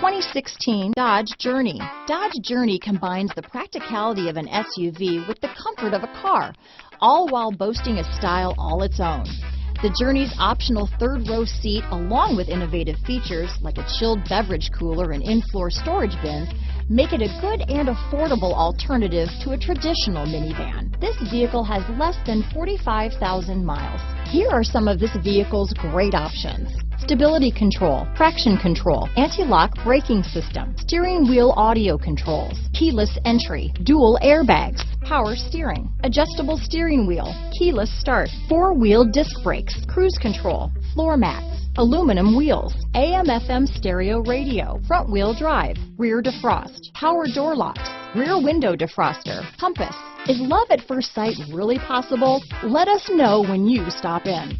2016 Dodge Journey. Dodge Journey combines the practicality of an SUV with the comfort of a car, all while boasting a style all its own. The Journey's optional third row seat, along with innovative features like a chilled beverage cooler and in-floor storage bins, make it a good and affordable alternative to a traditional minivan. This vehicle has less than 45,000 miles. Here are some of this vehicle's great options: stability control, traction control, anti-lock braking system, steering wheel audio controls, keyless entry, dual airbags, power steering, adjustable steering wheel, keyless start, four-wheel disc brakes, cruise control, floor mats, aluminum wheels, AM/FM stereo radio, front wheel drive, rear defrost, power door locks, rear window defroster, compass. Is love at first sight really possible? Let us know when you stop in.